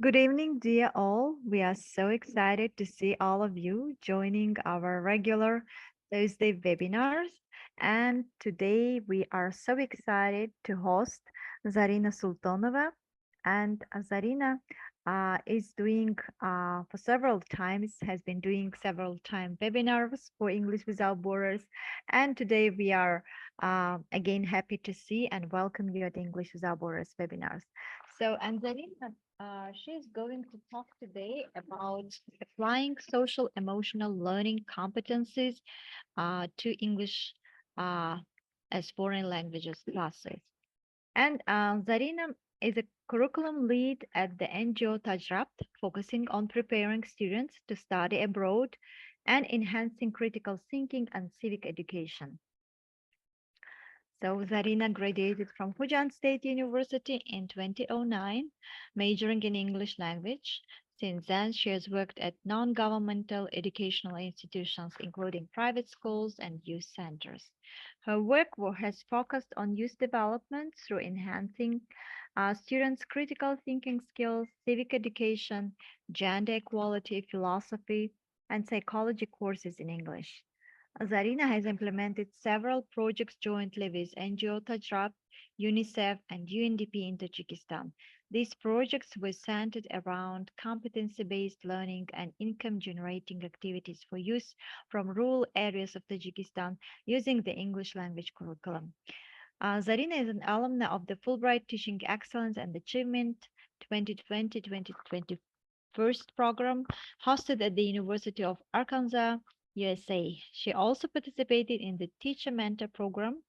Good evening, dear all. We are so excited to see all of you joining our regular Thursday webinars. And today we are so excited to host Zarina Sultonova. And Zarina is doing for several times, has been doing several time webinars for English Without Borders. And today we are again happy to see and welcome you at English Without Borders webinars. And Zarina, she's going to talk today about applying social emotional learning competencies to English uh, as foreign languages classes. And Zarina is a curriculum lead at the NGO Tajrabt, focusing on preparing students to study abroad and enhancing critical thinking and civic education. So Zarina graduated from Fujian State University in 2009, majoring in English language. Since then, she has worked at non-governmental educational institutions, including private schools and youth centers. Her work has focused on youth development through enhancing students' critical thinking skills, civic education, gender equality, philosophy, and psychology courses in English. Zarina has implemented several projects jointly with NGO Tajrak, UNICEF, and UNDP in Tajikistan. These projects were centered around competency-based learning and income-generating activities for youth from rural areas of Tajikistan using the English language curriculum. Zarina is an alumna of the Fulbright Teaching Excellence and Achievement 2020-2021 program hosted at the University of Arkansas, USA. She also participated in the Teacher Mentor program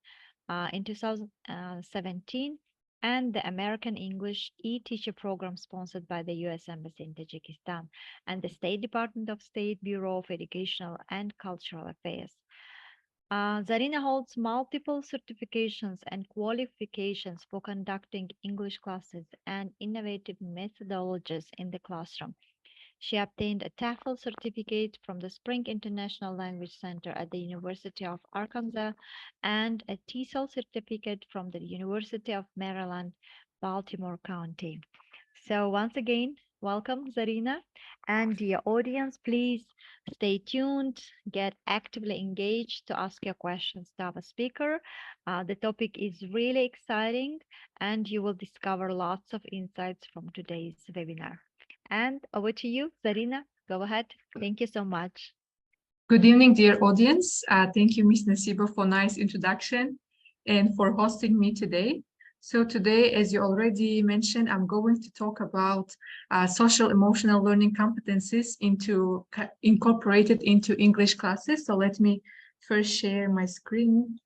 in 2017 and the American English e-teacher program sponsored by the U.S. Embassy in Tajikistan and the State Department of State Bureau of Educational and Cultural Affairs. Zarina holds multiple certifications and qualifications for conducting English classes and innovative methodologies in the classroom. She obtained a TEFL certificate from the Spring International Language Center at the University of Arkansas and a TESOL certificate from the University of Maryland, Baltimore County. So once again, welcome Zarina and dear audience, please stay tuned, get actively engaged to ask your questions to our speaker. The topic is really exciting and you will discover lots of insights from today's webinar. And over to you, Zarina. Go ahead. Thank you so much. Good evening, dear audience. Thank you, Ms. Nasiba, for nice introduction and for hosting me today. So today, as you already mentioned, I'm going to talk about social emotional learning competencies incorporated into English classes. So let me first share my screen.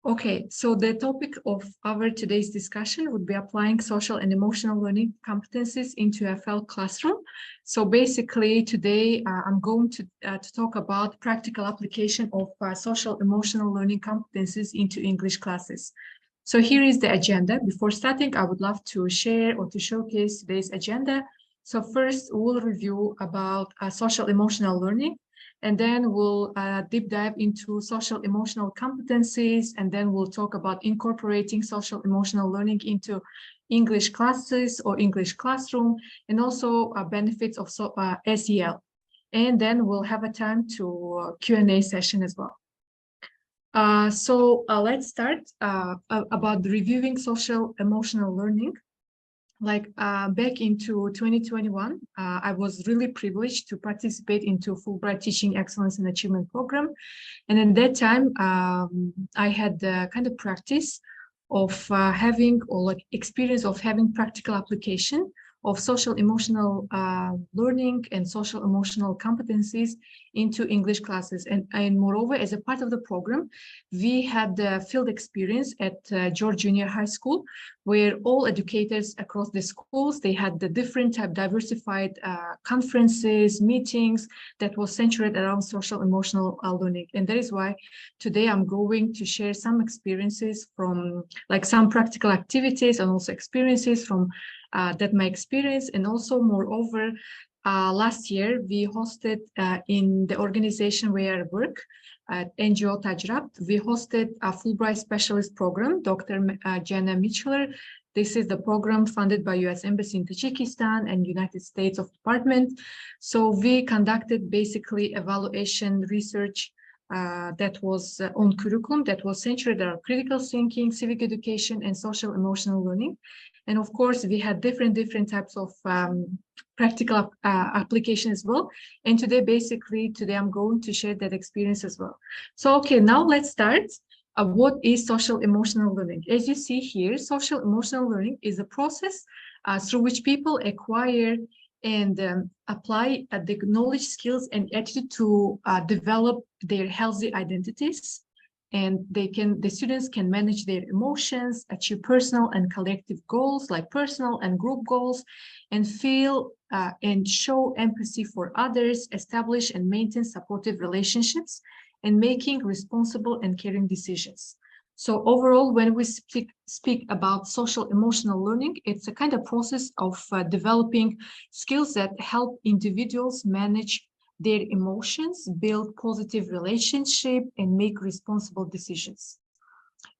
Okay, so the topic of our today's discussion would be applying social and emotional learning competencies into EFL classroom. So basically today I'm going to talk about practical application of social emotional learning competencies into English classes. So here is the agenda. Before starting, I would love to share or to showcase today's agenda. So first we'll review about social emotional learning. And then we'll deep dive into social emotional competencies, and then we'll talk about incorporating social emotional learning into English classes or English classroom, and also benefits of SEL. And then we'll have a time to Q&A session as well. Let's start about reviewing social emotional learning. Back into 2021, I was really privileged to participate into Fulbright Teaching Excellence and Achievement Program. And at that time, I had the kind of practice of having or experience of having practical application of social emotional learning and social emotional competencies into English classes. And moreover, as a part of the program, we had the field experience at George Junior High School, where all educators across the schools, they had the different type diversified conferences, meetings that was centered around social emotional learning. And that is why today I'm going to share some experiences from some practical activities and also experiences from that my experience. And also moreover, last year we hosted in the organization where I work, at NGO Tajrabt. We hosted a Fulbright Specialist Program, Dr. Jenna Mitchell. This is the program funded by U.S. Embassy in Tajikistan and United States of Department. So we conducted basically evaluation research that was on curriculum that was centered on critical thinking, civic education, and social emotional learning. And of course, we had different types of practical application as well. And today I'm going to share that experience as well. So, okay, now let's start. What is social emotional learning? As you see here, social emotional learning is a process through which people acquire and apply the knowledge, skills, and attitude to develop their healthy identities. And the students can manage their emotions, achieve personal and collective goals, like personal and group goals, and feel and show empathy for others, establish and maintain supportive relationships, and making responsible and caring decisions. So overall, when we speak about social emotional learning, it's a kind of process of developing skills that help individuals manage their emotions, build positive relationship, and make responsible decisions.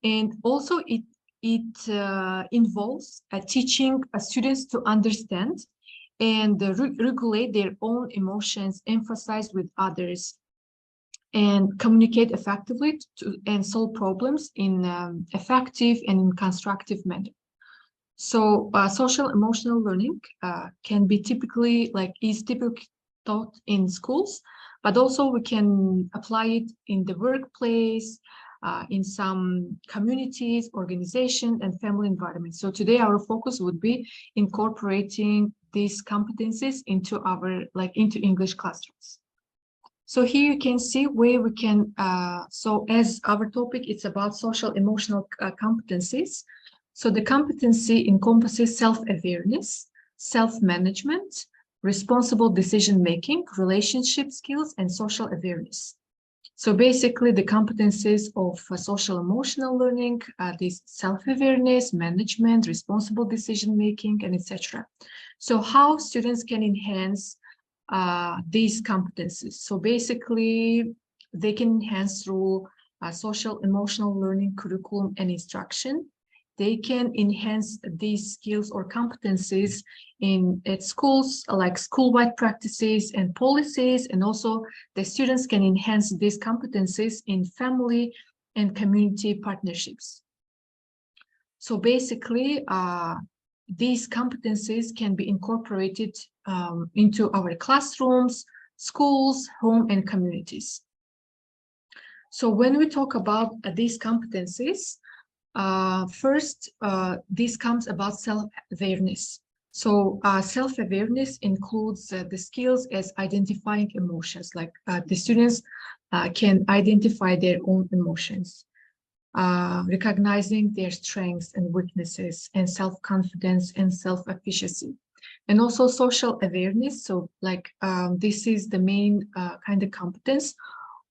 And also it involves teaching students to understand and regulate their own emotions, emphasize with others, and communicate effectively and solve problems in effective and in constructive manner. So social emotional learning can be typically taught in schools, but also we can apply it in the workplace, in some communities, organization, and family environments. So today our focus would be incorporating these competencies into into English classrooms. So here you can see where we can, so as our topic, it's about social emotional competencies. So the competency encompasses self-awareness, self-management, responsible decision-making, relationship skills, and social awareness. So basically the competencies of social emotional learning, this self-awareness, management, responsible decision-making, and etc. So how students can enhance these competencies. So basically, they can enhance through social emotional learning curriculum and instruction. They can enhance these skills or competencies at schools, like school-wide practices and policies, and also the students can enhance these competencies in family and community partnerships. So basically, these competencies can be incorporated into our classrooms, schools, home, and communities. So when we talk about these competencies, first, this comes about self-awareness. So self-awareness includes the skills as identifying emotions, like the students can identify their own emotions. Recognizing their strengths and weaknesses, and self-confidence and self-efficacy, and also social awareness. So this is the main kind of competence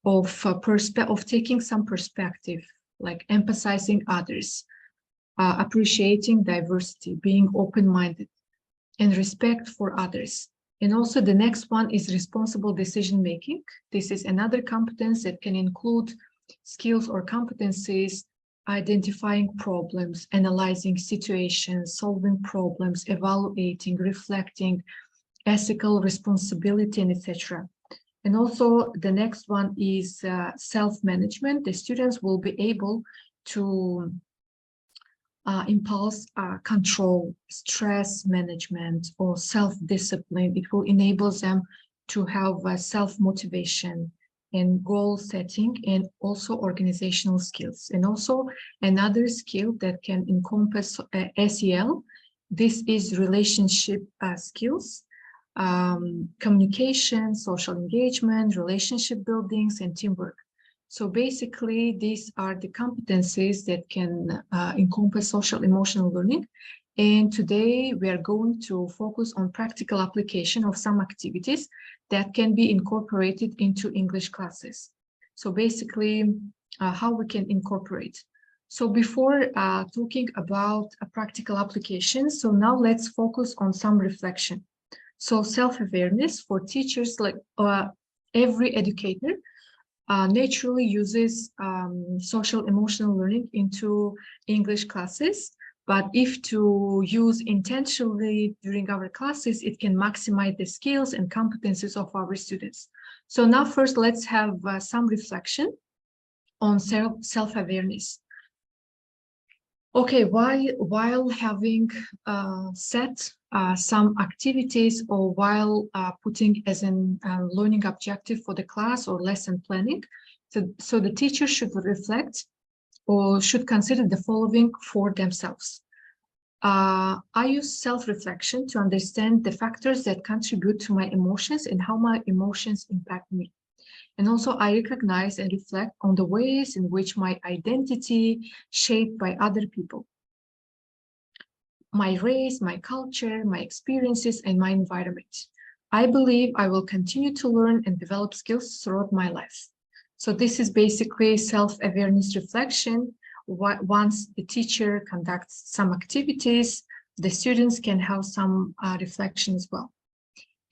of taking some perspective, like emphasizing others, appreciating diversity, being open-minded, and respect for others. And also the next one is responsible decision-making. This is another competence that can include skills or competencies, identifying problems, analyzing situations, solving problems, evaluating, reflecting, ethical responsibility, and etc. And also the next one is self-management. The students will be able to impulse control, stress management, or self-discipline. It will enable them to have self-motivation and goal setting, and also organizational skills. And also another skill that can encompass SEL, this is relationship skills, communication, social engagement, relationship buildings, and teamwork. So basically, these are the competencies that can encompass social emotional learning. And today we are going to focus on practical application of some activities that can be incorporated into English classes. So basically, how we can incorporate. So before talking about a practical application, so now let's focus on some reflection. So self-awareness for teachers, like every educator, naturally uses social emotional learning into English classes. But if to use intentionally during our classes, it can maximize the skills and competencies of our students. So now first, let's have some reflection on self-awareness. Okay, while having set some activities or while putting as an learning objective for the class or lesson planning, so the teacher should reflect or should consider the following for themselves. I use self-reflection to understand the factors that contribute to my emotions and how my emotions impact me. And also I recognize and reflect on the ways in which my identity shaped by other people, my race, my culture, my experiences, and my environment. I believe I will continue to learn and develop skills throughout my life. So this is basically self-awareness reflection. Once the teacher conducts some activities, the students can have some reflection as well.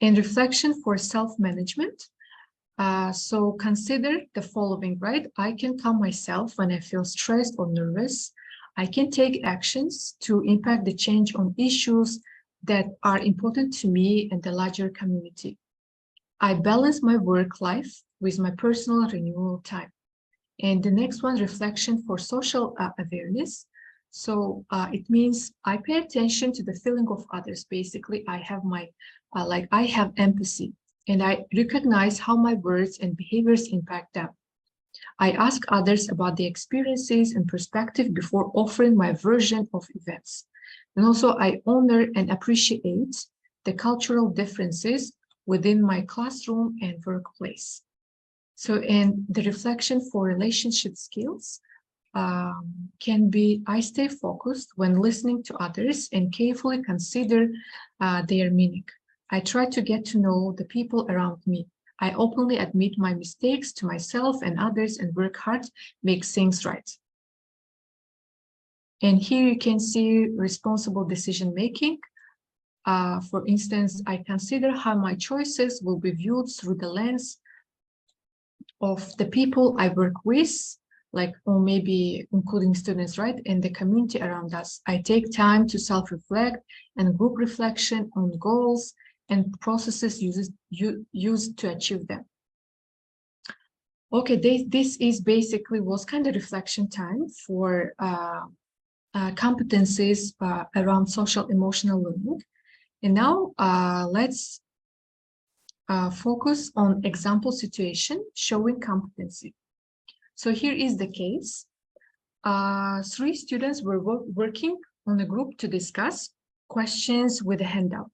And reflection for self-management. So consider the following, right? I can calm myself when I feel stressed or nervous. I can take actions to impact the change on issues that are important to me and the larger community. I balance my work life with my personal renewal time. And the next one, reflection for social awareness. So it means I pay attention to the feeling of others. Basically, I have I have empathy, and I recognize how my words and behaviors impact them. I ask others about their experiences and perspective before offering my version of events. And also I honor and appreciate the cultural differences within my classroom and workplace. So, and the reflection for relationship skills can be, I stay focused when listening to others and carefully consider their meaning. I try to get to know the people around me. I openly admit my mistakes to myself and others and work hard to make things right. And here you can see responsible decision making. For instance, I consider how my choices will be viewed through the lens of the people I work with, like, or maybe including students, right, and the community around us. I take time to self-reflect and group reflection on goals and processes used to achieve them. Okay, this is basically was kind of reflection time for competencies around social emotional learning. And now let's focus on example situation showing competency. So here is the case. 3 students were working on a group to discuss questions with a handout.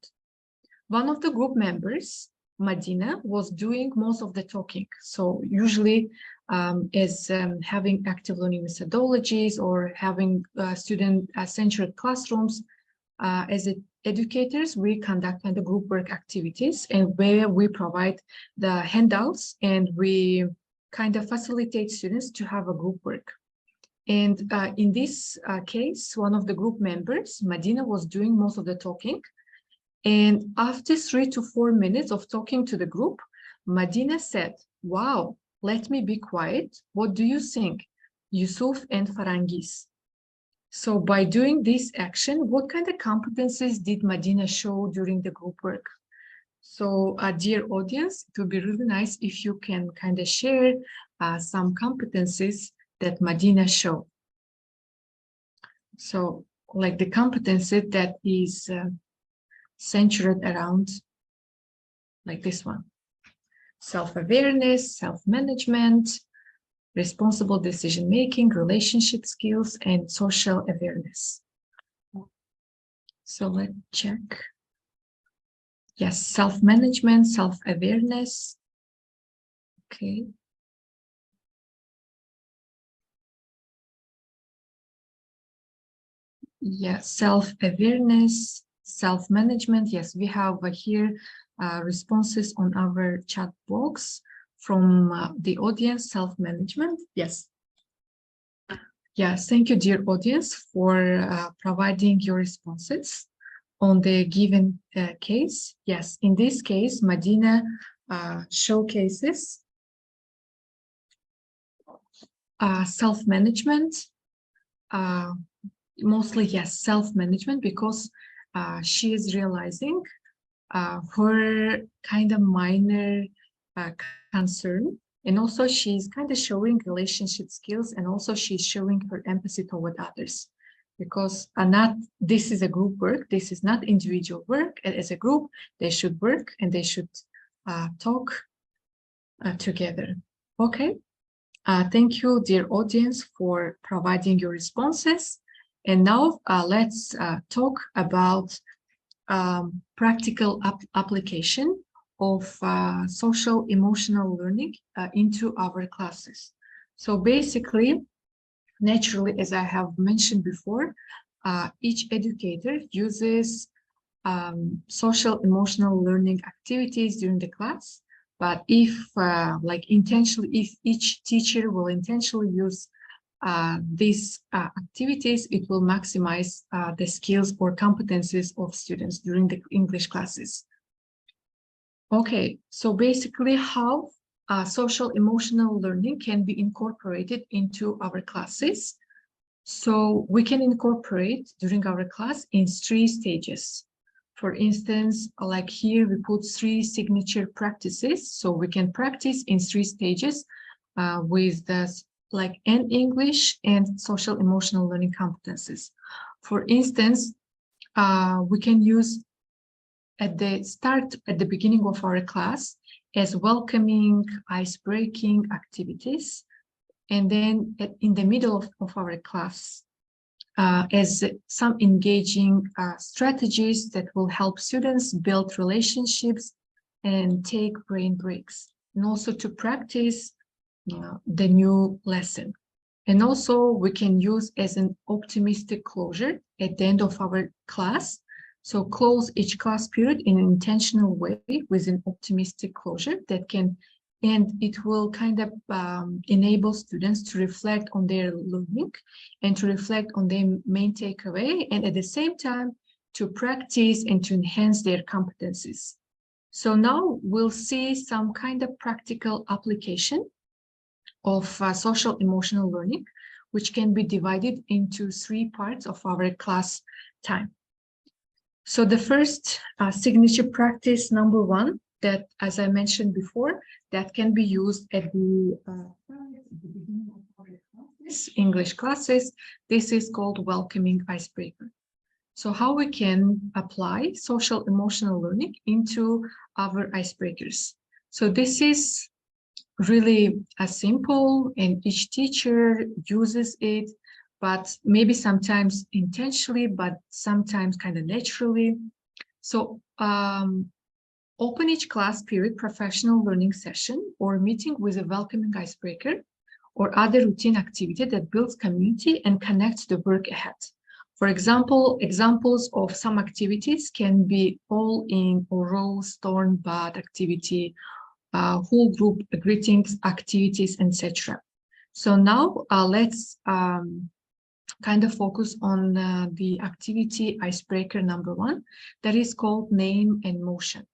One of the group members, Madina, was doing most of the talking. So usually having active learning methodologies or having student-centered classrooms, as educators, we conduct the group work activities and where we provide the handouts and we kind of facilitate students to have a group work. And in this case, one of the group members, Madina, was doing most of the talking. And after 3 to 4 minutes of talking to the group, Madina said, "Wow, let me be quiet. What do you think, Yusuf and Farangis?" So by doing this action, what kind of competencies did Madina show during the group work? So dear audience, it would be really nice if you can kind of share some competencies that Madina showed. So like the competency that is centered around like this one: self-awareness, self-management, responsible decision-making, relationship skills, and social awareness. So let's check. Yes, self-management, self-awareness. Okay. Yes, self-awareness, self-management. Yes, we have here responses on our chat box from the audience. Self-management. Yes. Yes, thank you, dear audience, for providing your responses on the given case. Yes, in this case, Madina showcases self-management, mostly, yes, self-management, because she is realizing her kind of minor concern. And also she's kind of showing relationship skills, and also she's showing her empathy toward others. Because not this is a group work, this is not individual work. As a group, they should work and they should talk together. Okay. Thank you, dear audience, for providing your responses. And now let's talk about practical application of social emotional learning into our classes. So basically, naturally, as I have mentioned before, each educator uses social emotional learning activities during the class. But if if each teacher will intentionally use these activities, it will maximize the skills or competencies of students during the English classes. Okay, so basically how social emotional learning can be incorporated into our classes. So we can incorporate during our class in 3 stages. For instance, like here we put 3 signature practices. So we can practice in 3 stages with like an English and social emotional learning competencies. For instance, we can use at the beginning of our class as welcoming, ice-breaking activities. And then in the middle of our class, as some engaging strategies that will help students build relationships and take brain breaks, and also to practice the new lesson. And also we can use as an optimistic closure at the end of our class. So close each class period in an intentional way with an optimistic closure that can, and it will kind of enable students to reflect on their learning and to reflect on their main takeaway, and at the same time to practice and to enhance their competencies. So now we'll see some kind of practical application of social emotional learning, which can be divided into 3 parts of our class time. So the first signature practice number 1, that, as I mentioned before, that can be used at the beginning of our classes, English classes. This is called welcoming icebreaker. So how we can apply social emotional learning into our icebreakers. So this is really simple, and each teacher uses it, but maybe sometimes intentionally, but sometimes kind of naturally. So open each class period professional learning session or meeting with a welcoming icebreaker or other routine activity that builds community and connects the work ahead. For example, examples of some activities can be all-in or roll, storm, bath activity, whole group greetings, activities, etc. So now let's kind of focus on the activity icebreaker number 1, that is called name and motion.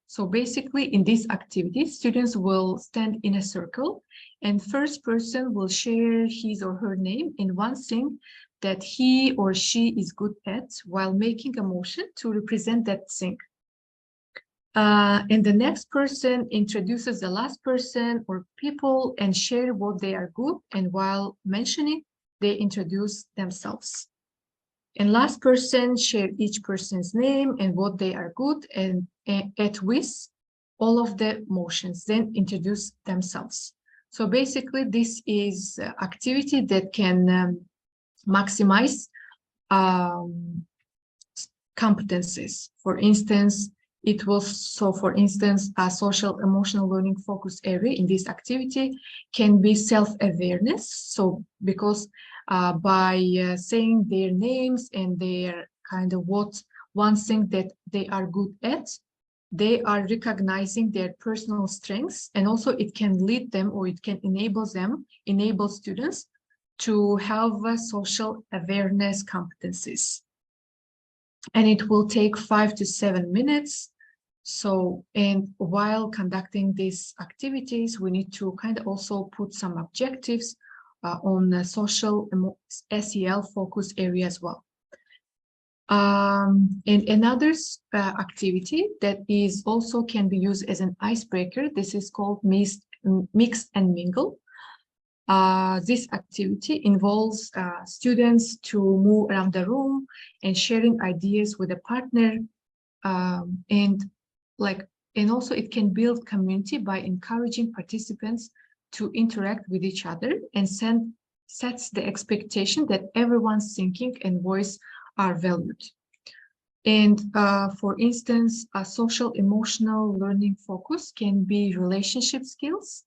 So basically in this activity, students will stand in a circle and first person will share his or her name in one thing that he or she is good at while making a motion to represent that thing. And the next person introduces the last person or people and share what they are good, and while mentioning, they introduce themselves. And last person share each person's name and what they are good and at with all of the motions, then introduce themselves. So basically this is activity that can maximize competencies. For instance, it was, so for instance, a social emotional learning focus area in this activity can be self-awareness. So because by saying their names and their kind of what one thing that they are good at, they are recognizing their personal strengths, and also it can lead them, or it can enable students to have social awareness competencies. And it will take 5 to 7 minutes. So, and while conducting these activities, we need to kind of also put some objectives on the social SEL focus area as well. And another activity that is also can be used as an icebreaker. This is called mix and mingle. This activity involves students to move around the room and sharing ideas with a partner, and also it can build community by encouraging participants to interact with each other and sets the expectation that everyone's thinking and voice are valued. And for instance, a social emotional learning focus can be relationship skills,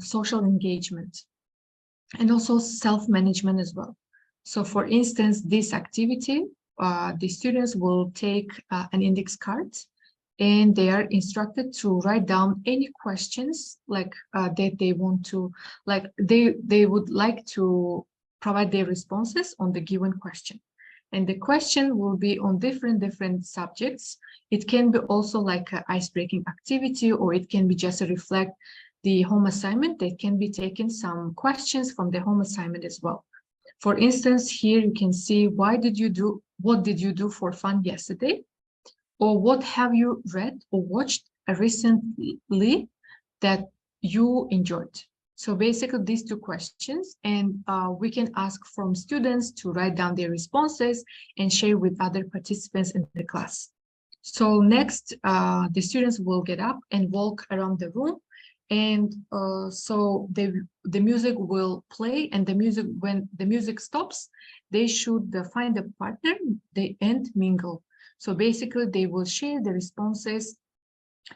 social engagement, and also self-management as well. So for instance, this activity, the students will take an index card, and they are instructed to write down any questions that they want to, they would like to provide their responses on the given question. And the question will be on different subjects. It can be also like an ice-breaking activity, or it can be just a reflect the home assignment. They can be taken some questions from the home assignment as well. For instance, here you can see, what did you do for fun yesterday? Or what have you read or watched recently that you enjoyed? So basically these two questions, and we can ask from students to write down their responses and share with other participants in the class. So next, the students will get up and walk around the room, and so the music will play, and when the music stops, they should find a partner, and mingle. So basically they will share the responses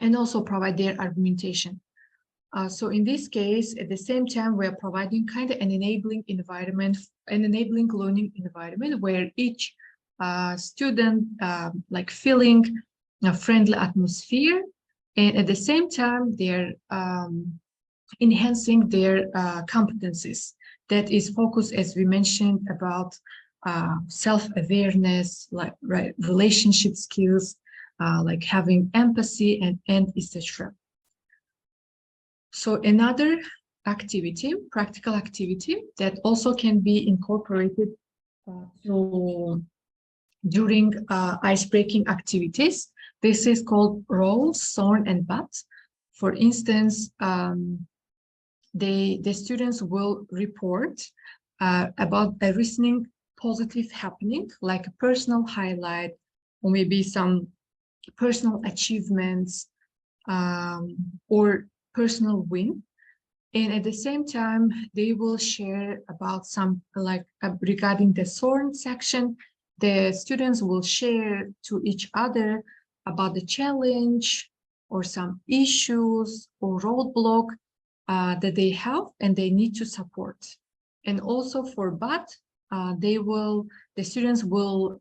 and also provide their argumentation. So in this case, at the same time, we're providing kind of an enabling environment, an enabling learning environment where each student feeling a friendly atmosphere, and at the same time, they're enhancing their competencies. That is focused, as we mentioned, about self-awareness, relationship skills, like having empathy and etc. So another activity, practical activity that also can be incorporated during ice-breaking activities. This is called roll, thorn, and butt. For instance, the students will report about a recent positive happening, like a personal highlight, or maybe some personal achievements, or personal win. And at the same time, they will share about some, regarding the thorn section, the students will share to each other about the challenge or some issues or roadblock that they have and they need to support. And also for BUT, the students will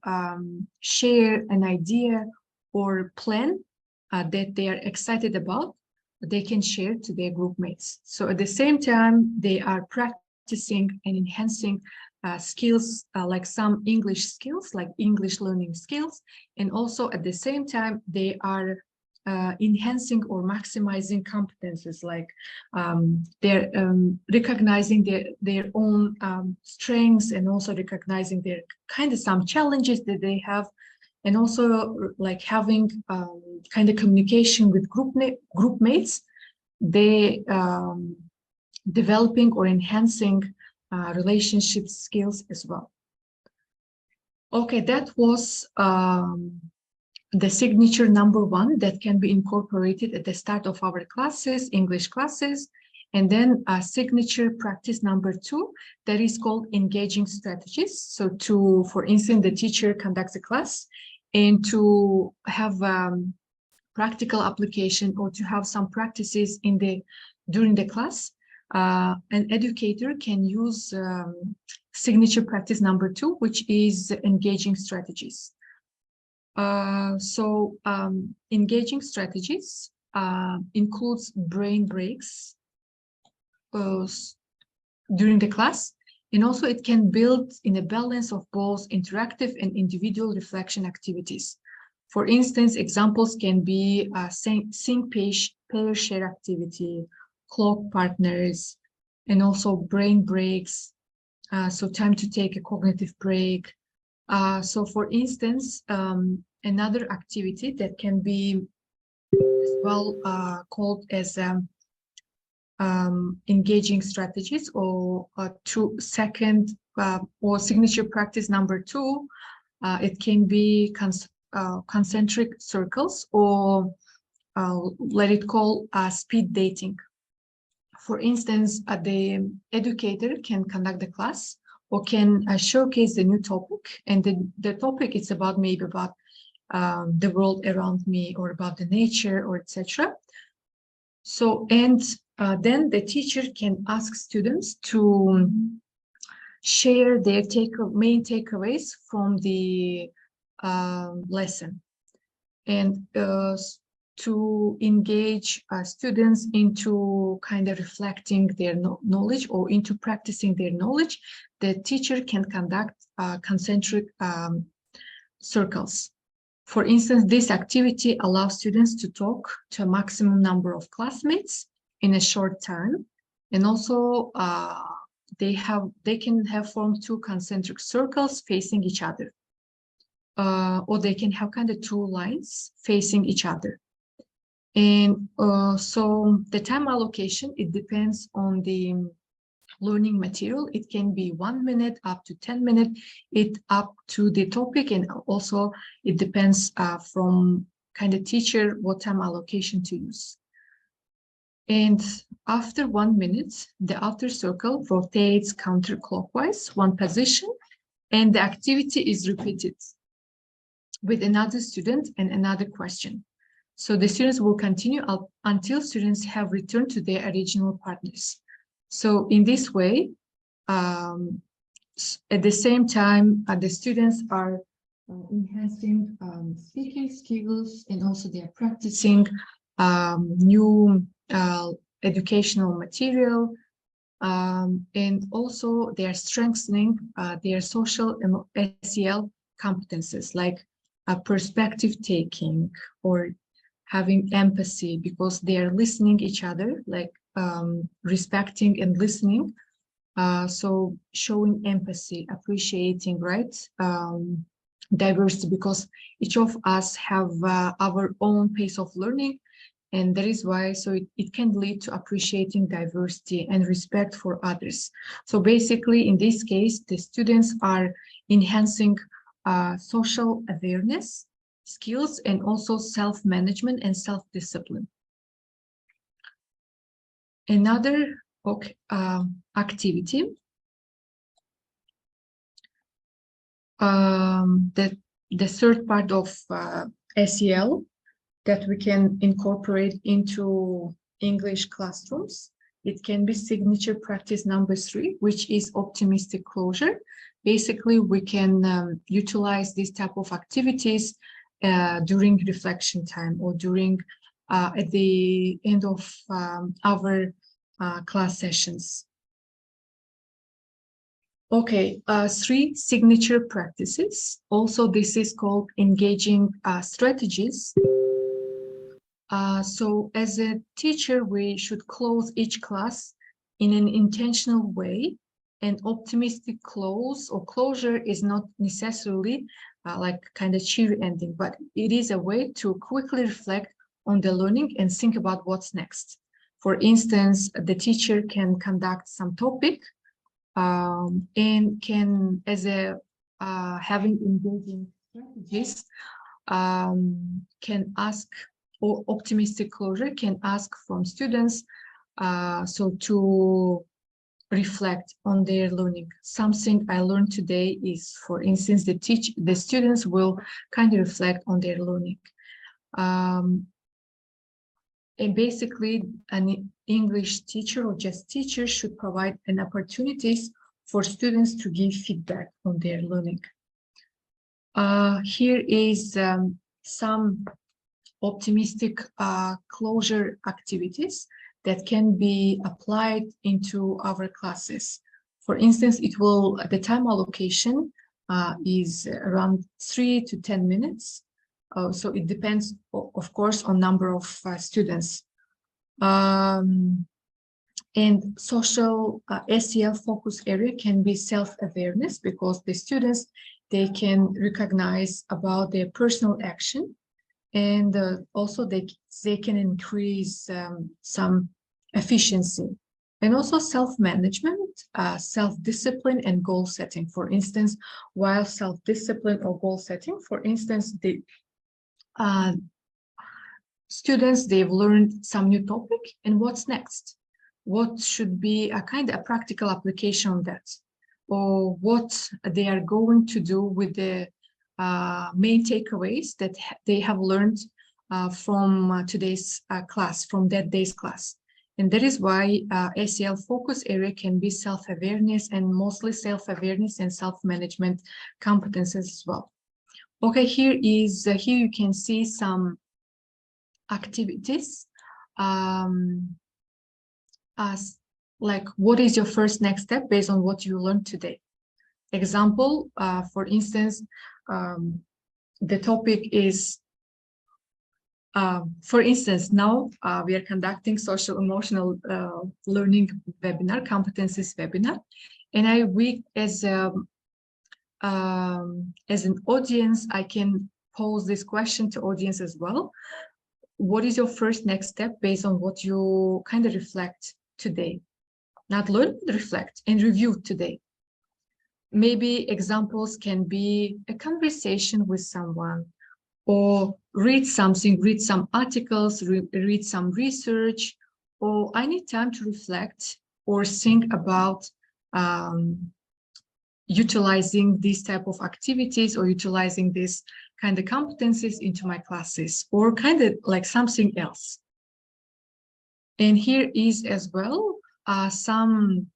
share an idea or plan that they are excited about. They can share to their group mates. So at the same time, they are practicing and enhancing skills, like some English skills, like English learning skills. And also at the same time, they are enhancing or maximizing competences, like they're recognizing their own strengths, and also recognizing their kind of some challenges that they have, and also like having kind of communication with group mates. They developing or enhancing relationship skills as well. Okay, that was the signature number 1 that can be incorporated at the start of our classes, English classes. And then a signature practice number 2, that is called engaging strategies. So for instance, the teacher conducts a class, and to have practical application or to have some practices during the class, an educator can use signature practice number 2, which is engaging strategies. Engaging strategies includes brain breaks during the class, and also it can build in a balance of both interactive and individual reflection activities. For instance, examples can be sync pair share activity, clock partners, and also brain breaks. So time to take a cognitive break. So for instance, another activity that can be as well called as engaging strategies, or or signature practice number 2. It can be concentric circles, or let it call speed dating. For instance, the educator can conduct the class, or can showcase the new topic, and the topic is about maybe about the world around me, or about the nature, or etc. So, and then the teacher can ask students to share their main takeaways from the lesson, and to engage students into kind of reflecting their knowledge, or into practicing their knowledge. The teacher can conduct concentric circles. For instance, this activity allows students to talk to a maximum number of classmates in a short time, and also they can have formed 2 concentric circles facing each other, or they can have kind of 2 lines facing each other. And so the time allocation, it depends on the learning material. It can be 1 minute up to 10 minutes, it up to the topic, and also it depends from kind of teacher what time allocation to use. And after 1 minute, the outer circle rotates counterclockwise 1 position, and the activity is repeated with another student and another question. So the students will continue until students have returned to their original partners. So in this way, at the same time, the students are enhancing speaking skills, and also they are practicing new educational material, and also they are strengthening their social SEL competences, like perspective taking, or having empathy, because they are listening each other, like respecting and listening. So showing empathy, appreciating, right? Diversity, because each of us have our own pace of learning, and that is why, so it can lead to appreciating diversity and respect for others. So basically, in this case, the students are enhancing social awareness skills, and also self-management and self-discipline. Another activity that the third part of SEL that we can incorporate into English classrooms, it can be signature practice number 3, which is optimistic closure. Basically, we can utilize this type of activities during reflection time, or during at the end of our class sessions. Okay, 3 signature practices. Also, this is called engaging strategies. So as a teacher, we should close each class in an intentional way. And optimistic close or closure is not necessarily like kind of cheery ending, but it is a way to quickly reflect on the learning and think about what's next. For instance, the teacher can conduct some topic and can, as a having engaging strategies, can ask, or optimistic closure can ask from students so to reflect on their learning. Something I learned today is, for instance, the students will kind of reflect on their learning. And basically, an English teacher or just teacher should provide an opportunities for students to give feedback on their learning. Here is some optimistic closure activities that can be applied into our classes. For instance, the time allocation is around 3 to 10 minutes. So it depends, of course, on number of students. And social SEL focus area can be self-awareness, because the students, they can recognize about their personal action, and also they can increase some efficiency, and also self-management, self-discipline, and goal setting. For instance, while self-discipline or goal setting, for instance, the students, they've learned some new topic, and what's next? What should be a kind of a practical application of that, or what they are going to do with the main takeaways that they have learned from today's class, from that day's class. And that is why SEL focus area can be self-awareness, and mostly self-awareness and self-management competences as well. Okay, here you can see some activities, as like, what is your first next step based on what you learned today? Example, for instance, the topic is, for instance, now we are conducting social emotional learning webinar, competencies webinar, and we as an audience, I can pose this question to audience as well. What is your first next step based on what you kind of reflect today? Not learn, reflect and review today. Maybe examples can be a conversation with someone, or read something, read some articles, read some research, or I need time to reflect or think about utilizing these type of activities, or utilizing this kind of competencies into my classes, or kind of like something else. And here is as well some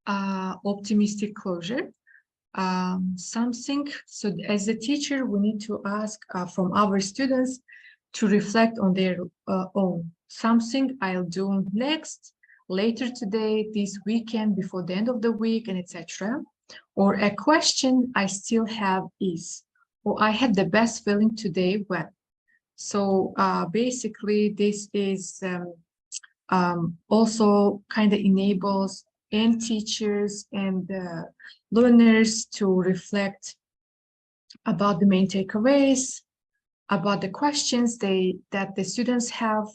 optimistic closure. Something, so as a teacher, we need to ask from our students to reflect on their own. Something I'll do next, later today, this weekend, before the end of the week, and etc. Or a question I still have is, or I had the best feeling today when. So basically, this is also kind of enables and teachers and learners to reflect about the main takeaways, about the questions that the students have,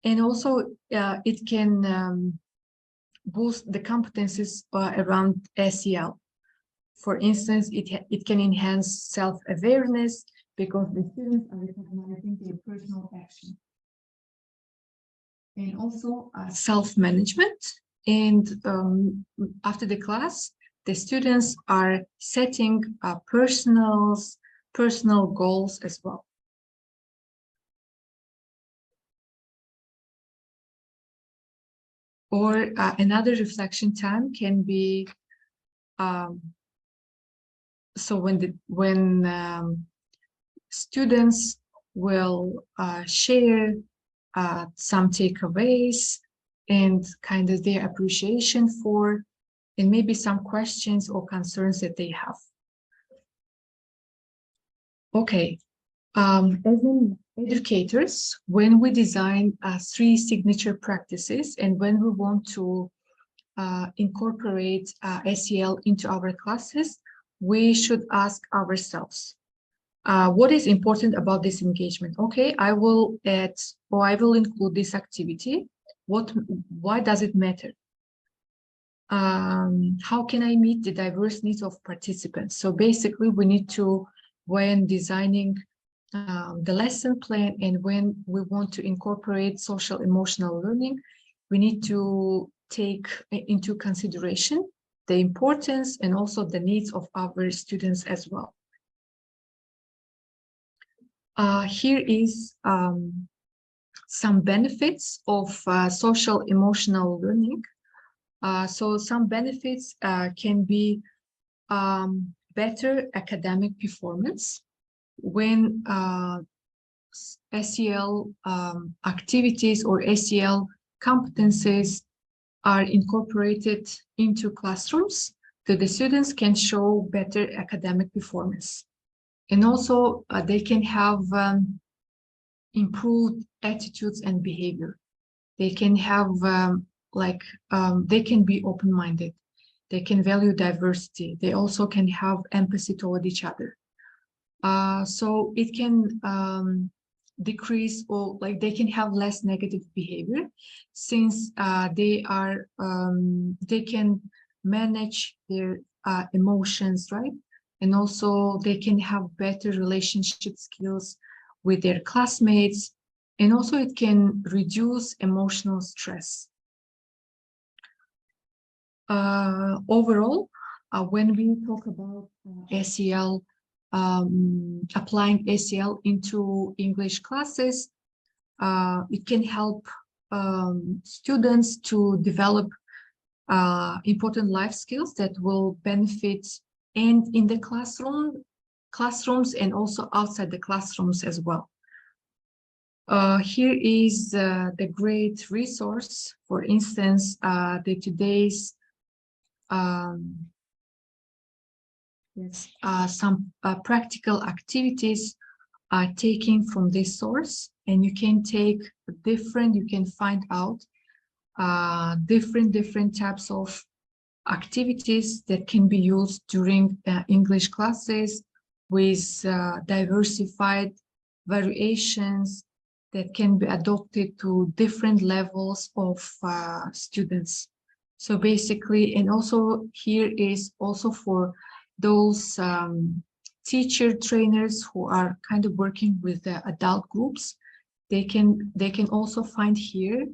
and also it can boost the competencies around SEL. For instance, it can enhance self-awareness, because the students are recognizing their personal action. And also self-management. And after the class, the students are setting personal goals as well. Or another reflection time can be, so when students will share some takeaways and kind of their appreciation for, and maybe some questions or concerns that they have. Okay, as in educators, when we design 3 signature practices, and when we want to incorporate SEL into our classes, we should ask ourselves, what is important about this engagement? Okay, I will add, or I will include this activity. Why does it matter? How can I meet the diverse needs of participants? So basically, we need to, when designing the lesson plan, and when we want to incorporate social emotional learning, we need to take into consideration the importance and also the needs of our students as well. Here is some benefits of social emotional learning. So some benefits can be better academic performance when SEL activities or SEL competencies are incorporated into classrooms, that the students can show better academic performance. And also they can have improved attitudes and behavior. They can have like they can be open-minded, they can value diversity, they also can have empathy toward each other. So it can decrease, or like they can have less negative behavior, since they can manage their emotions, right? And also they can have better relationship skills with their classmates, and also it can reduce emotional stress. Overall, when we talk about SEL, applying SEL into English classes, it can help students to develop important life skills that will benefit and in the classrooms and also outside the classrooms as well. Here is the great resource, for instance, the today's yes, some practical activities are taken from this source, and you can take you can find out different types of activities that can be used during English classes with diversified variations that can be adopted to different levels of students. So basically, and also here is also for those teacher trainers who are kind of working with the adult groups, they can also find here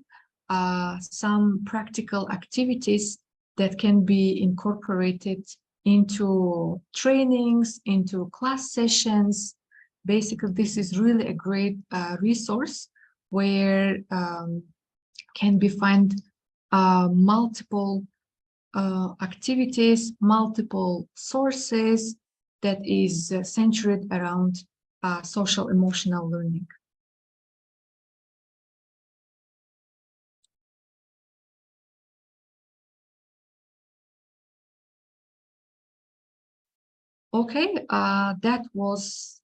some practical activities that can be incorporated into trainings, into class sessions. Basically, this is really a great resource where can be find multiple activities, multiple sources that is centered around social emotional learning. Okay, that was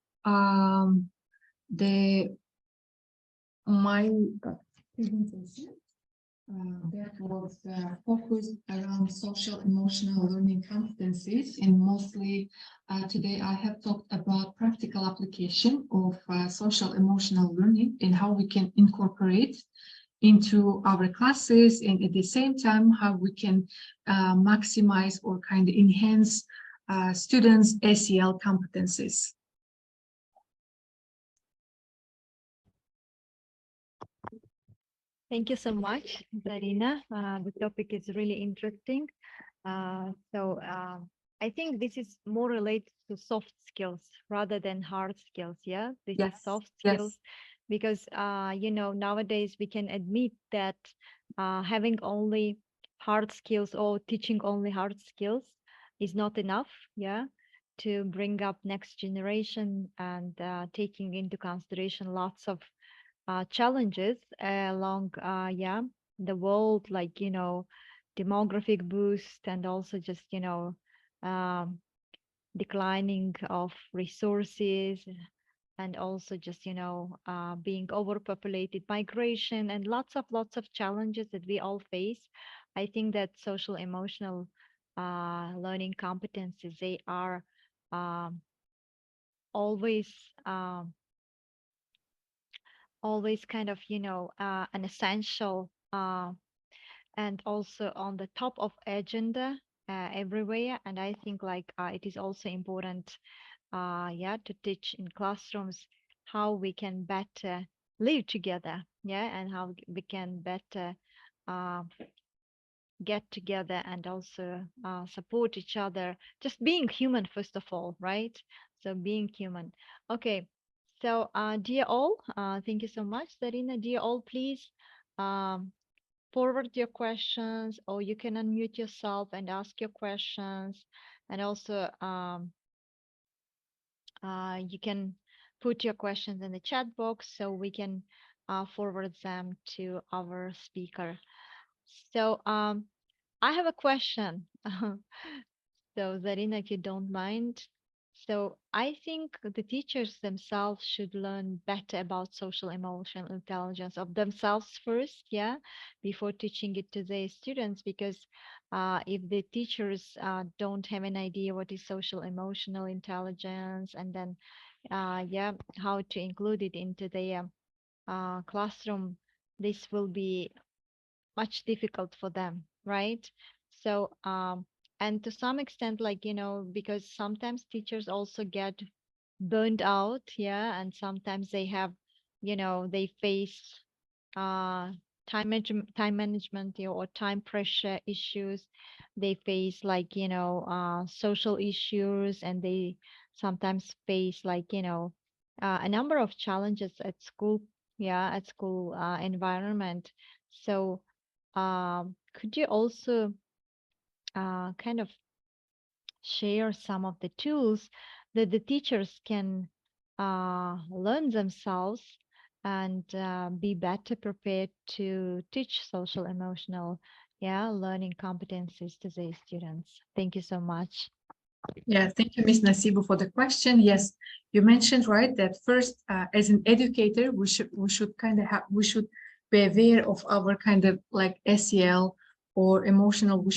the my presentation. That was focused around social emotional learning competencies, and mostly today I have talked about practical application of social emotional learning and how we can incorporate into our classes, and at the same time how we can maximize or kind of enhance students' SEL competencies. Thank you so much, Zarina. The topic is really interesting. So I think this is more related to soft skills rather than hard skills. Yeah, this is Yes, soft yes, skills because nowadays we can admit that having only hard skills or teaching only hard skills is not enough. Yeah, to bring up next generation and taking into consideration lots of challenges along the world, like demographic boost, and also just um, declining of resources, and also just being overpopulated, migration, and lots of challenges that we all face. I think that social emotional learning competencies, they are um, always um, always kind of an essential and also on the top of agenda everywhere. And I think like it is also important to teach in classrooms how we can better live together, and how we can better uh, get together and also support each other, just being human first of all, right? So being human. Okay, so dear all, thank you so much, Zarina. Dear all, please um, forward your questions, or you can unmute yourself and ask your questions. And also you can put your questions in the chat box so we can forward them to our speaker. So I have a question. So Zarina, if you don't mind. So I think the teachers themselves should learn better about social emotional intelligence of themselves first, yeah, before teaching it to their students. Because if the teachers don't have an idea what is social emotional intelligence, and then yeah, how to include it into their classroom, this will be much difficult for them, right? So, and to some extent, like, because sometimes teachers also get burned out, yeah, and sometimes they have, they face uh time management, or time pressure issues. They face like, social issues, and they sometimes face like, a number of challenges at school, yeah, at school environment. So could you also kind of share some of the tools that the teachers can learn themselves and be better prepared to teach social emotional, yeah, learning competencies to their students? Thank you so much. Yeah, thank you, Ms. Nasibu, for the question. Yes, you mentioned right that first, as an educator, we should kind of have we should be aware of our kind of like SEL or emotional. We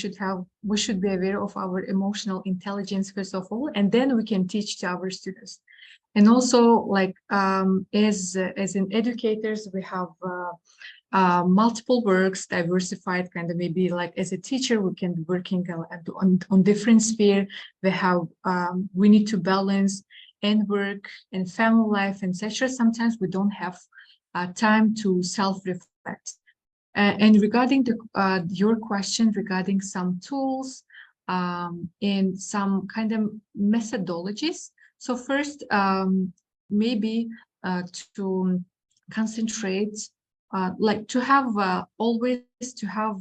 should be aware of our emotional intelligence first of all, and then we can teach to our students. And also, like as in educators, we have multiple works, diversified kind of maybe like as a teacher, we can be working on different sphere. We need to balance and work and family life, etc. Sometimes we don't have time to self-reflect. And regarding your question regarding some tools and some kind of methodologies. So first, maybe to concentrate, like to have always to have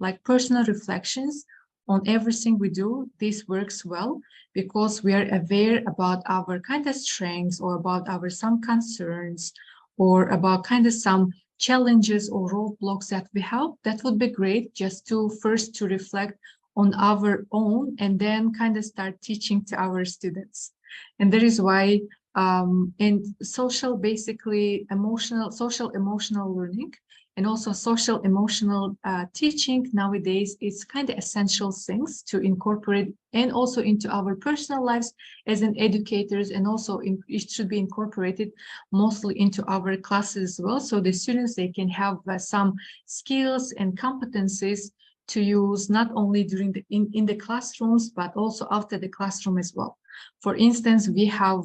like personal reflections on everything we do. This works well because we are aware about our kind of strengths or about our some concerns or about kind of some challenges or roadblocks that we have. That would be great just to first to reflect on our own and then kind of start teaching to our students. And that is why and social, basically emotional, social emotional learning and also social emotional teaching nowadays is kind of essential things to incorporate and also into our personal lives as an educators, and also it should be incorporated mostly into our classes as well, so the students they can have some skills and competencies to use not only during in the classrooms but also after the classroom as well. For instance, we have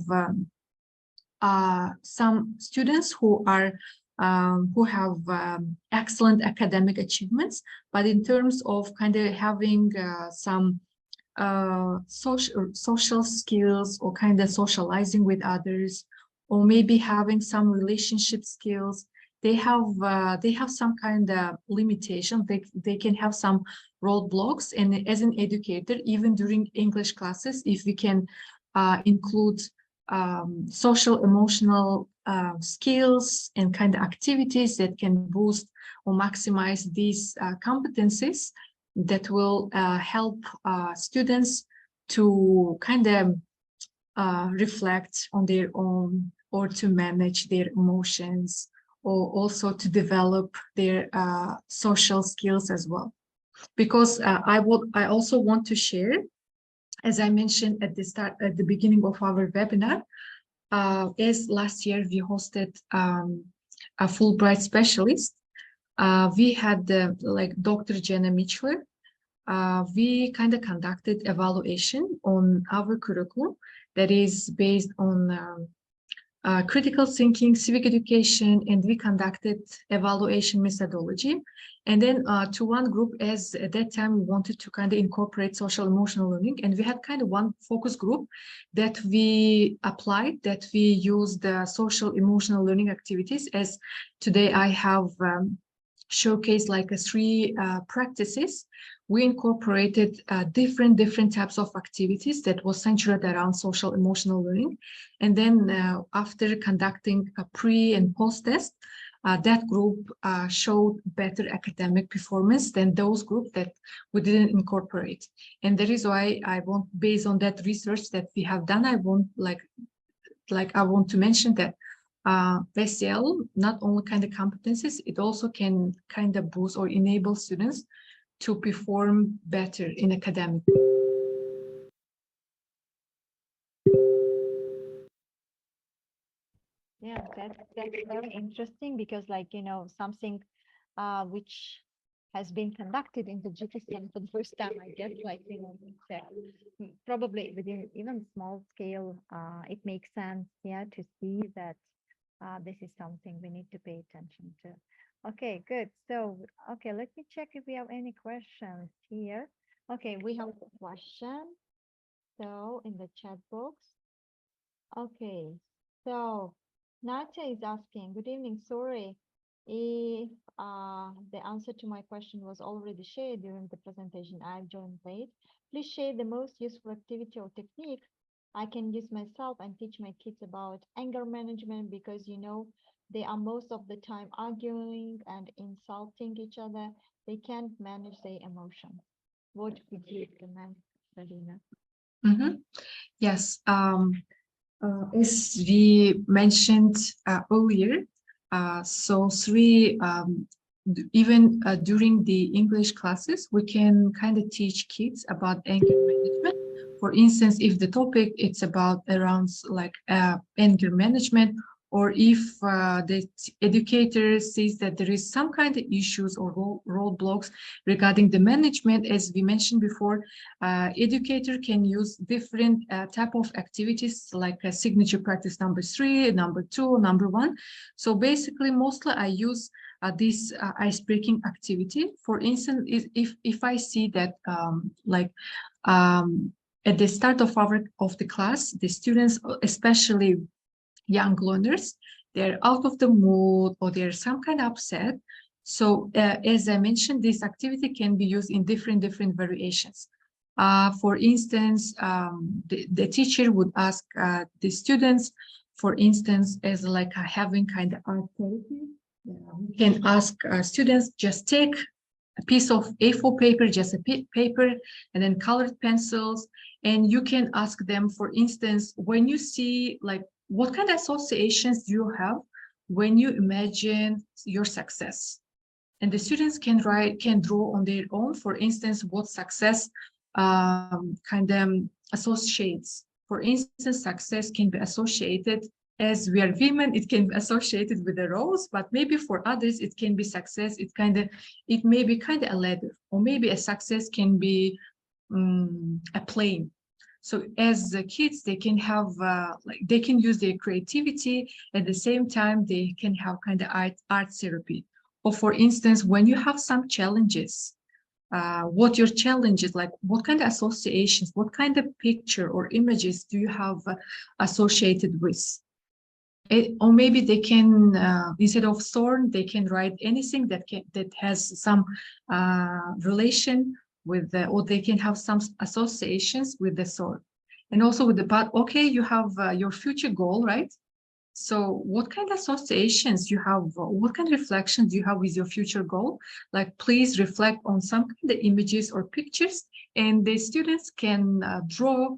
some students who have excellent academic achievements, but in terms of kind of having some social skills or kind of socializing with others, or maybe having some relationship skills, they have some kind of limitation. They can have some roadblocks, and as an educator, even during English classes, if we can include social emotional skills and kind of activities that can boost or maximize these competencies, that will help students to kind of reflect on their own, or to manage their emotions, or also to develop their social skills as well. Because I also want to share, as I mentioned at the start, at the beginning of our webinar, as last year we hosted a Fulbright specialist. We had like Dr. Jenna Mitchell. We kind of conducted evaluation on our curriculum that is based on critical thinking, civic education, and we conducted evaluation methodology. And then to one group, as at that time we wanted to kind of incorporate social emotional learning, and we had kind of one focus group that we applied, that we used the social emotional learning activities. As today I have showcased like a three practices. We incorporated different types of activities that was centered around social emotional learning. And then after conducting a pre and post test, that group showed better academic performance than those groups that we didn't incorporate. And that is why I want, based on that research that we have done, I want I want to mention that SEL not only kind of competencies, it also can kind of boost or enable students to perform better in academic. Yeah, that's very interesting because, like, something which has been conducted in Tajikistan for the first time, I guess, like, it's, probably within even small scale, it makes sense, yeah, to see that this is something we need to pay attention to. Okay, good. So, okay, let me check if we have any questions here. Okay, we have a question. So, in the chat box. Okay, so Natya is asking, good evening. Sorry if the answer to my question was already shared during the presentation. I've joined late. Please share the most useful activity or technique I can use myself and teach my kids about anger management because they are most of the time arguing and insulting each other. They can't manage their emotions. What would you recommend, Zarina? Yes. As we mentioned earlier, so even during the English classes, we can kind of teach kids about anger management. For instance, if the topic it's about around like anger management, or if the educator sees that there is some kind of issues or roadblocks regarding the management, as we mentioned before, educator can use different type of activities like a signature practice number 3, number 2, number 1. So basically, mostly I use this ice-breaking activity. For instance, if I see that at the start of the class, the students, especially young learners, they're out of the mood or they're some kind of upset. So as I mentioned, this activity can be used in different variations. For instance, the teacher would ask the students, for instance, as like having kind of art therapy, we can ask students just take a piece of A4 paper, just a paper, and then colored pencils. And you can ask them, for instance, when you see like, what kind of associations do you have when you imagine your success? And the students can draw on their own, for instance, what success kind of associates. For instance, success can be associated, as we are women, it can be associated with a rose, but maybe for others, it can be success. It may be kind of a ladder, or maybe a success can be a plane. So as the kids, they can have they can use their creativity. At the same time, they can have kind of art therapy. Or for instance, when you have some challenges, what your challenges, like what kind of associations, what kind of picture or images do you have associated with? Or maybe they can, instead of thorn, they can write anything that has some relation with or they can have some associations with the sword. And also with the but, okay, you have your future goal, right? So what kind of associations you have, what kind of reflections you have with your future goal? Like, please reflect on some kind of images or pictures, and the students can draw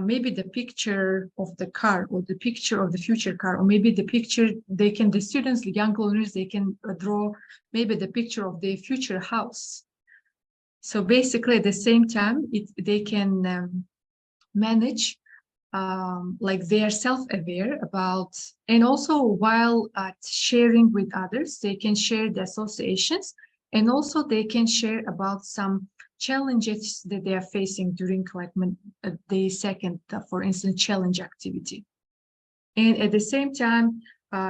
maybe the picture of the car or the picture of the future car, or maybe the picture the students, the young learners, they can draw maybe the picture of their future house. So basically at the same time, they can manage like they are self-aware about, and also while sharing with others, they can share the associations, and also they can share about some challenges that they are facing during like the second, for instance, challenge activity. And at the same time,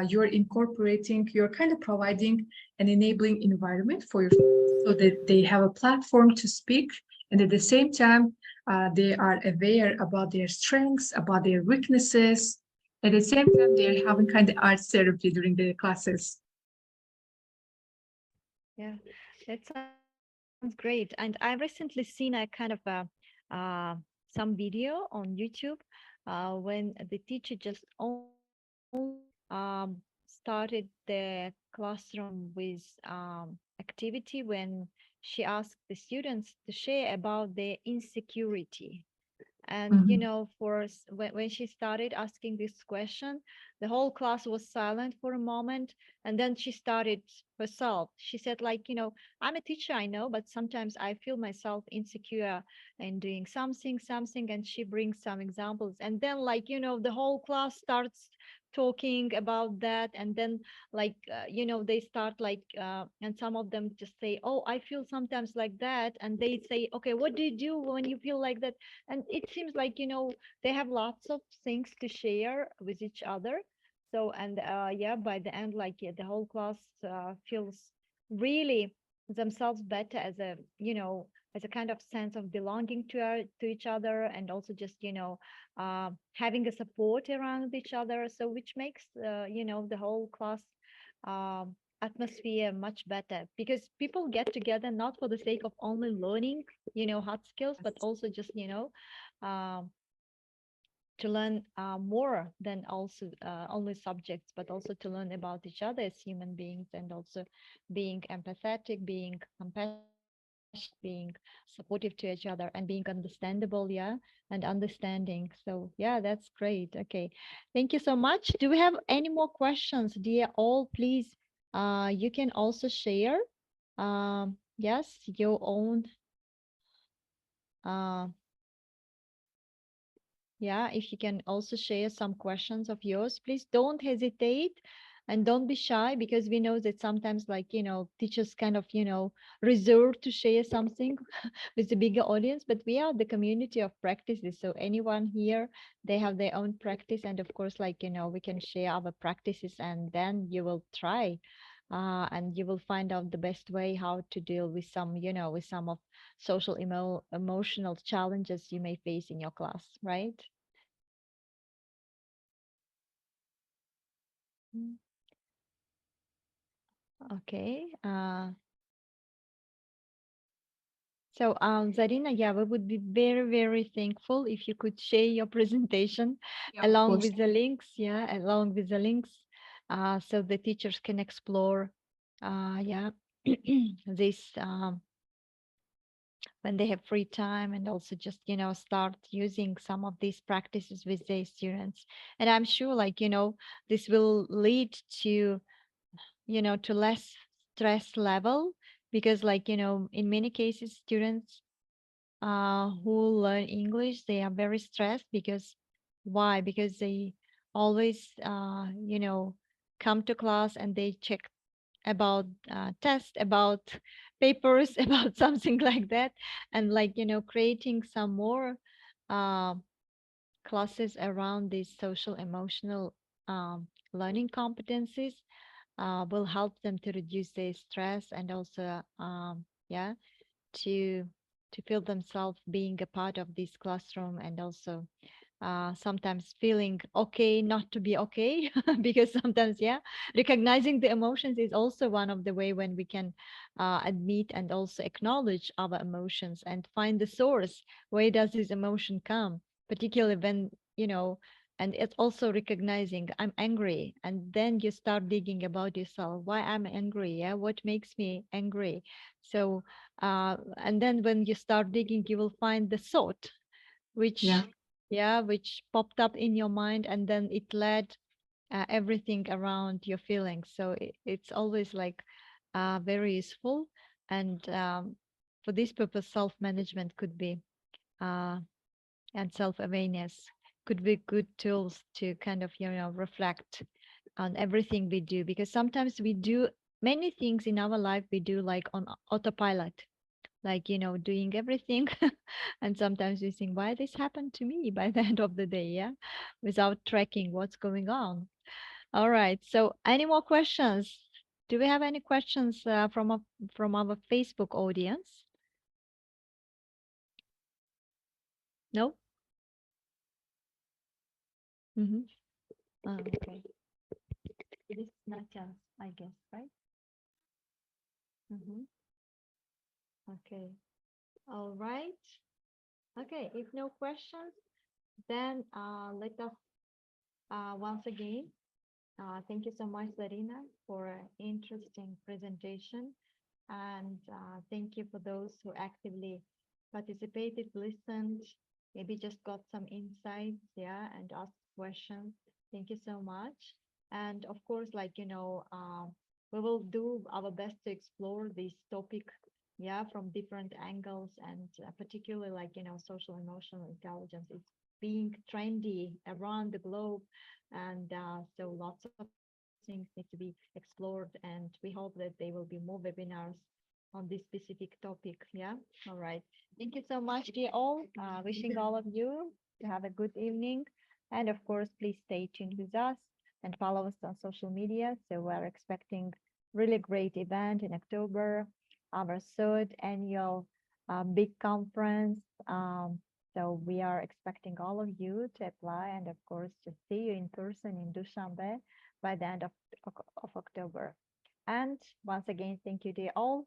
you're kind of providing an enabling environment for your students so that they have a platform to speak. And at the same time, they are aware about their strengths, about their weaknesses. At the same time, they're having kind of art therapy during the classes. Yeah, that sounds great. And I recently seen a kind of uh, some video on YouTube when the teacher just only um, started the classroom with activity when she asked the students to share about their insecurity. And Mhm. when she started asking this question, the whole class was silent for a moment. And then she started herself. She said, like, I'm a teacher, I know, but sometimes I feel myself insecure in doing something. And she brings some examples. And then, like, the whole class starts talking about that. And then, like, they start, like, and some of them just say, oh, I feel sometimes like that. And they say, okay, what do you do when you feel like that? And it seems like they have lots of things to share with each other. So, and yeah, by the end, like, yeah, the whole class feels really themselves better as a as a kind of sense of belonging to each other, and also just having a support around each other, so which makes the whole class atmosphere much better, because people get together not for the sake of only learning hard skills, but Yes. also just um, to learn more than also only subjects, but also to learn about each other as human beings, and also being empathetic, being compassionate, being supportive to each other, and being understandable, yeah, and understanding. So yeah, that's great. Okay, thank you so much. Do we have any more questions, dear all? Please, you can also share, yes, your own uh, yeah, if you can also share some questions of yours, please don't hesitate and don't be shy, because we know that sometimes, like, teachers kind of, reserve to share something with the bigger audience, but we are the community of practices. So anyone here, they have their own practice. And of course, like, we can share our practices, and then you will try. And you will find out the best way how to deal with with some of emotional challenges you may face in your class, right? Mm. Okay. So, Zarina, yeah, we would be very, very thankful if you could share your presentation Yeah, of along course. with the links. Yeah, along with the links, so the teachers can explore, yeah, this when they have free time, and also just start using some of these practices with their students. And I'm sure, like, this will lead to to less stress level, because, like, in many cases, students who learn English, they are very stressed. Because why? Because they always come to class and they check about test, about papers, about something like that. And, like, creating some more uh, classes around these social emotional learning competencies will help them to reduce their stress, and also yeah, to feel themselves being a part of this classroom, and also sometimes feeling okay not to be okay. Because sometimes, yeah, recognizing the emotions is also one of the way when we can admit and also acknowledge our emotions, and find the source. Where does this emotion come, particularly when and it's also recognizing I'm angry, and then you start digging about yourself, why I'm angry, yeah, what makes me angry. So and then when you start digging, you will find the thought Yeah. which, yeah, which popped up in your mind, and then it led everything around your feelings. So it's always like very useful. And for this purpose, self-management could be uh, and self-awareness could be good tools to kind of reflect on everything we do, because sometimes we do many things in our life, we do like on autopilot, like doing everything. And sometimes we think, why this happened to me, by the end of the day, yeah, without tracking what's going on. All right, so any more questions? Do we have any questions from our Facebook audience? No. Mm-hmm. Okay, it is not chance, I guess, right? Mm-hmm. Okay. All right. Okay, if no questions, then let us once again Thank you so much, Zarina, for an interesting presentation. And thank you for those who actively participated, listened, maybe just got some insights, yeah, and asked questions. Thank you so much. And of course, we will do our best to explore this topic, yeah, from different angles, and particularly social emotional intelligence. It's being trendy around the globe, and so lots of things need to be explored. And we hope that there will be more webinars on this specific topic. Yeah. All right. Thank you so much, dear all. Wishing all of you to have a good evening. And of course, please stay tuned with us and follow us on social media. So we're expecting really great event in October, our third annual big conference. So we are expecting all of you to apply and of course to see you in person in Dushanbe by the end of October. And once again, thank you, dear all.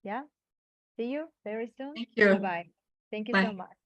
Yeah, see you very soon. Thank Bye you. bye. Thank you so Bye. much.